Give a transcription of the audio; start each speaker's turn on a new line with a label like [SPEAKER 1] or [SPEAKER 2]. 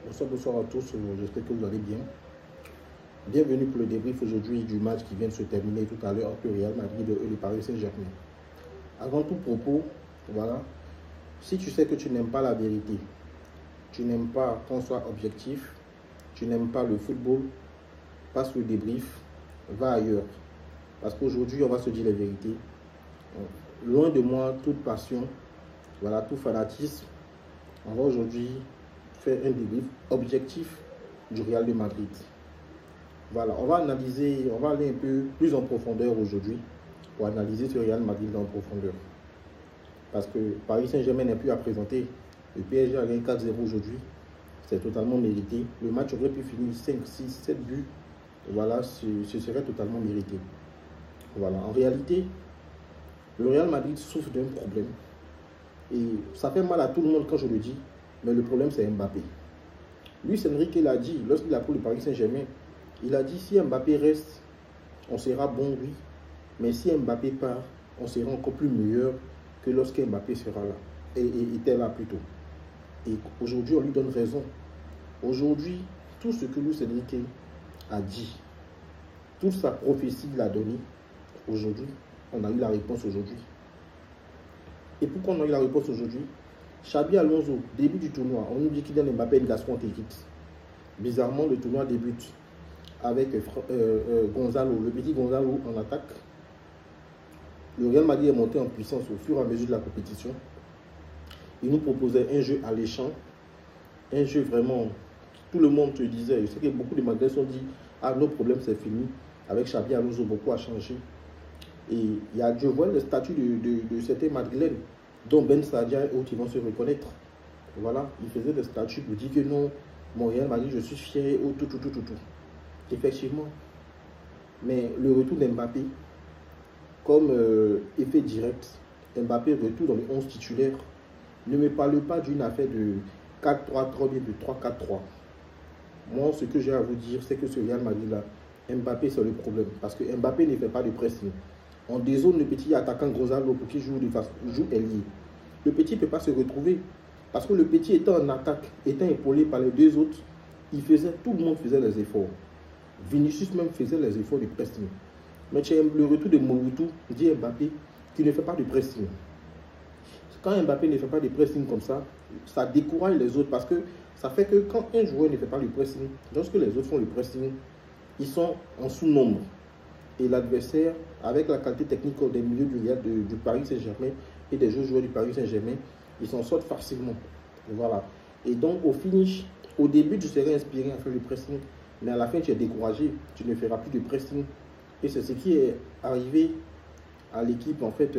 [SPEAKER 1] Bonsoir, bonsoir à tous, j'espère que vous allez bien. Bienvenue pour le débrief aujourd'hui du match qui vient de se terminer tout à l'heure entre Real Madrid et le Paris Saint-Germain. Avant tout propos, voilà, si tu sais que tu n'aimes pas la vérité, tu n'aimes pas qu'on soit objectif, tu n'aimes pas le football, passe le débrief, va ailleurs. Parce qu'aujourd'hui, on va se dire la vérité. Loin de moi toute passion, voilà, tout fanatisme. On va aujourd'hui faire un débrief objectif du Real de Madrid. Voilà, on va analyser, on va aller un peu plus en profondeur aujourd'hui pour analyser ce Real Madrid en profondeur. Parce que Paris Saint-Germain n'est plus à présenter. Le PSG a gagné 4-0 aujourd'hui. C'est totalement mérité. Le match aurait pu finir 5, 6, 7 buts. Voilà, ce serait totalement mérité. Voilà, en réalité, le Real Madrid souffre d'un problème. Et ça fait mal à tout le monde quand je le dis. Mais le problème, c'est Mbappé. Luis Enrique l'a dit lorsqu'il a pris le Paris Saint-Germain. Il a dit, si Mbappé reste, on sera bon, oui. Mais si Mbappé part, on sera encore plus meilleur que lorsque Mbappé sera là. Et était là plutôt. Et aujourd'hui, on lui donne raison. Aujourd'hui, tout ce que Luis Enrique a dit, toute sa prophétie qu'il a donnée, aujourd'hui, on a eu la réponse aujourd'hui. Et pourquoi on a eu la réponse aujourd'hui? Xabi Alonso, début du tournoi, on nous dit qu'il donne Mbappé une Gascon Tékit. Bizarrement, le tournoi débute avec Gonzalo, le petit Gonzalo en attaque. Le Real Madrid est monté en puissance au fur et à mesure de la compétition. Il nous proposait un jeu alléchant, un jeu vraiment, tout le monde te disait, je sais que beaucoup de Madrid ont dit, ah, nos problèmes c'est fini. Avec Xabi Alonso, beaucoup a changé. Et je vois le statut de certains Madrilènes, dont Ben Sadia et autres, ils vont se reconnaître. Voilà, il faisait des statuts pour dire que non, mon Real Madrid, je suis fier, tout. Effectivement. Mais le retour d'Mbappé, comme effet direct, Mbappé retour dans les 11 titulaires, ne me parle pas d'une affaire de 4-3-3, bien de 3-4-3. Moi, ce que j'ai à vous dire, c'est que ce Real Madrid-là, Mbappé, c'est le problème. Parce que Mbappé ne fait pas de pressing. On dézone le petit attaquant Gonzalo pour qu'il joue ailier. Le petit ne peut pas se retrouver. Parce que le petit étant en attaque, étant épaulé par les deux autres, tout le monde faisait les efforts. Vinicius même faisait les efforts de pressing. Mais le retour de Mobutu dit Mbappé qui ne fait pas de pressing. Quand Mbappé ne fait pas de pressing comme ça décourage les autres parce que ça fait que quand un joueur ne fait pas de pressing, lorsque les autres font le pressing, ils sont en sous-nombre. Et l'adversaire, avec la qualité technique des milieux du Paris Saint-Germain et des joueurs du Paris Saint-Germain, ils s'en sortent facilement. Voilà. Et donc au finish, au début tu serais inspiré à faire le pressing, mais à la fin tu es découragé, tu ne feras plus de pressing. Et c'est ce qui est arrivé à l'équipe en fait